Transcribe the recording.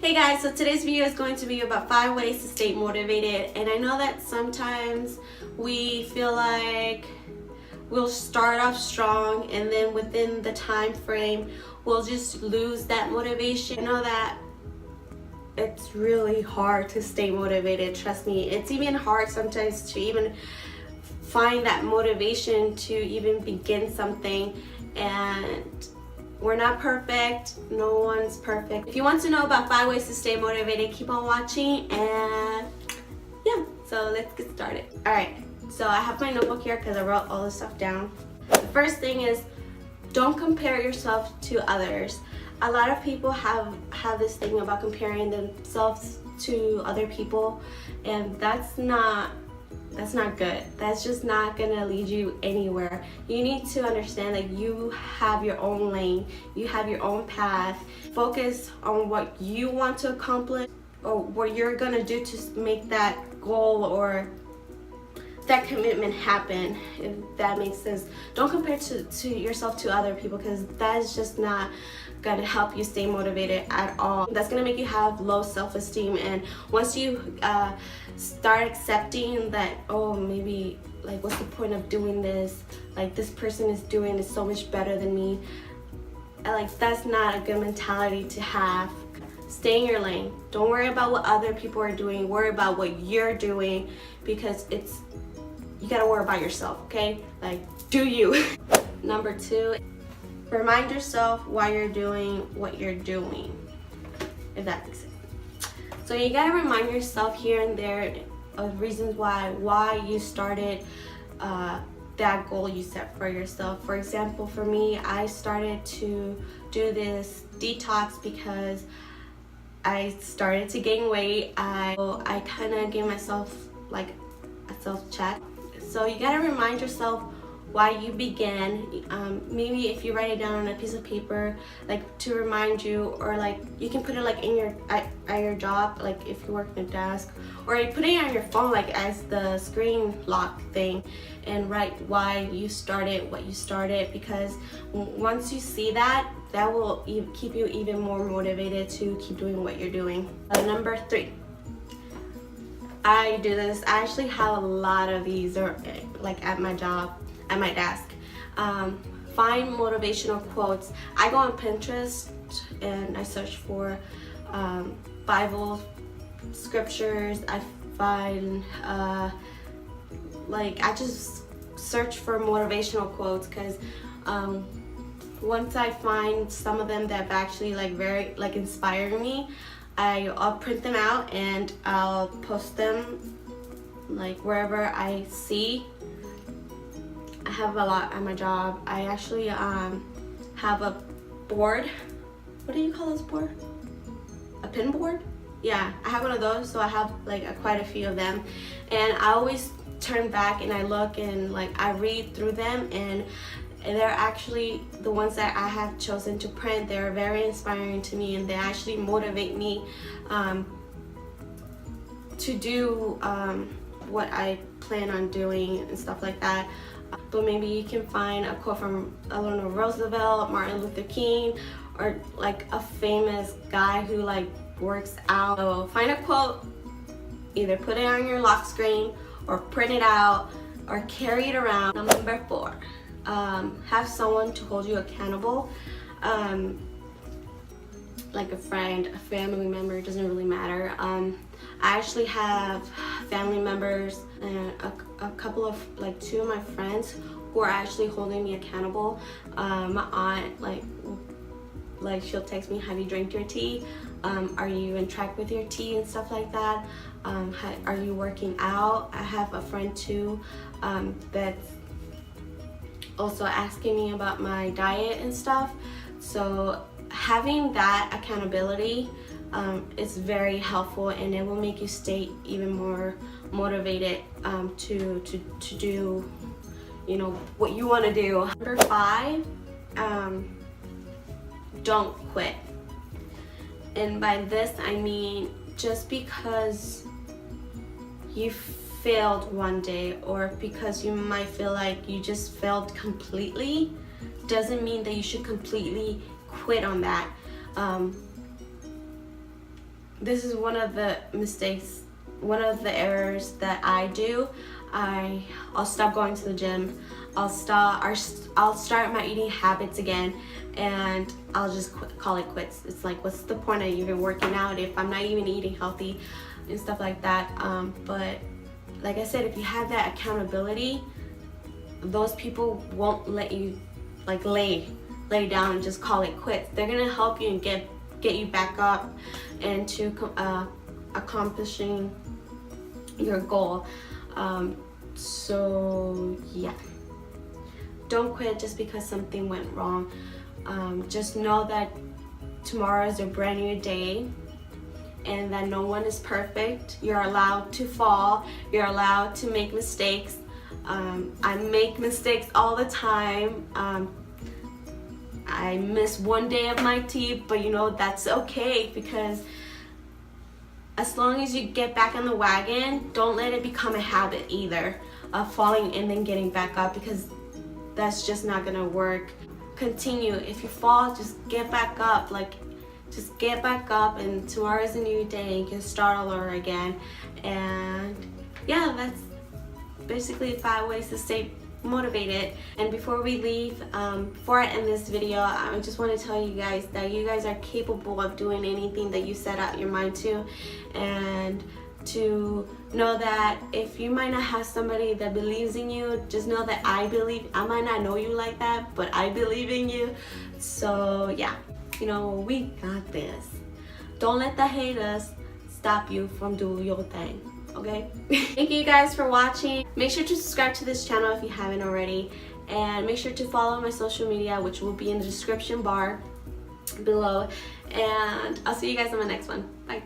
Hey guys, so today's video is going to be about 5 ways to stay motivated. And I know that sometimes we feel like we'll start off strong and then within the time frame we'll just lose that motivation. I know that it's really hard to stay motivated, trust me. It's even hard sometimes to even find that motivation to even begin something, and we're not perfect. No one's perfect. If you want to know about 5 ways to stay motivated, keep on watching, and yeah, so let's get started. All right, so I have my notebook here because I wrote all this stuff down. The first thing is, don't compare yourself to others. A lot of people have this thing about comparing themselves to other people, and that's not good. That's just not gonna lead you anywhere. You need to understand that you have your own lane, you have your own path. Focus on what you want to accomplish or what you're gonna do to make that goal or that commitment happen, if that makes sense. Don't compare to yourself to other people, because that is just not gonna help you stay motivated at all. That's gonna make you have low self-esteem, and once you start accepting that, oh, maybe like what's the point of doing this, like this person is doing it so much better than me, like that's not a good mentality to have. Stay in your lane. Don't worry about what other people are doing, worry about what you're doing, because you gotta worry about yourself, okay? Like, do you. Number 2, remind yourself why you're doing what you're doing, if that makes sense. So you gotta remind yourself here and there of reasons why you started that goal you set for yourself. For example, for me, I started to do this detox because I started to gain weight. I kind of gave myself like a self-check. So you gotta remind yourself why you began. Maybe if you write it down on a piece of paper, like to remind you, or like you can put it like in your job, like if you work in a desk, or you put it on your phone like as the screen lock thing, and write why you started what you started, because once you see that will keep you even more motivated to keep doing what you're doing. Number 3, I do this. I actually have a lot of these, or like at my job, at my desk. Find motivational quotes. I go on Pinterest and I search for Bible scriptures. I find like I just search for motivational quotes, because once I find some of them that have actually like very like inspired me, I'll print them out and I'll post them like wherever I see. I have a lot at my job. I actually have a board. What do you call this board? A pin board? Yeah, I have one of those, so I have like quite a few of them. And I always turn back and I look and like I read through them, and they're actually the ones that I have chosen to print. They're very inspiring to me, and they actually motivate me to do what I plan on doing and stuff like that. But maybe you can find a quote from Eleanor Roosevelt, Martin Luther King, or like a famous guy who like works out. So find a quote, either put it on your lock screen or print it out or carry it around. Number 4, have someone to hold you accountable. Like a friend, a family member, it doesn't really matter. I actually have family members and a couple of, like 2 of my friends who are actually holding me accountable. My aunt, like she'll text me, have you drank your tea? Are you in track with your tea and stuff like that? Are you working out? I have a friend too that's also asking me about my diet and stuff. So having that accountability is very helpful, and it will make you stay even more motivated to do, you know, what you want to do. Number 5, don't quit. And by this I mean, just because you failed one day, or because you might feel like you just failed completely, doesn't mean that you should completely quit on that. this is one of the mistakes, one of the errors that I do. I'll stop going to the gym. I'll start my eating habits again, and I'll just call it quits. It's like, what's the point of even working out if I'm not even eating healthy and stuff like that? But like I said, if you have that accountability, those people won't let you like lay down and just call it quits. They're gonna help you and get you back up and to accomplishing your goal. So yeah, don't quit just because something went wrong. Just know that tomorrow is a brand new day, and that no one is perfect. You're allowed to fall. You're allowed to make mistakes. I make mistakes all the time. I miss one day of my teeth, but you know, that's okay, because as long as you get back on the wagon, don't let it become a habit either of falling and then getting back up, because that's just not gonna work. Continue. If you fall, just get back up. Like, just get back up, and tomorrow's a new day and you can start all over again. And yeah, that's basically 5 ways to stay motivated. And before we leave, before I end this video, I just want to tell you guys that you guys are capable of doing anything that you set out your mind to, and to know that if you might not have somebody that believes in you, just know that I might not know you like that, but I believe in you. So yeah, you know, we got this. Don't let the haters stop you from doing your thing, okay? Thank you guys for watching. Make sure to subscribe to this channel if you haven't already, and make sure to follow my social media, which will be in the description bar below. And I'll see you guys on my next one. Bye.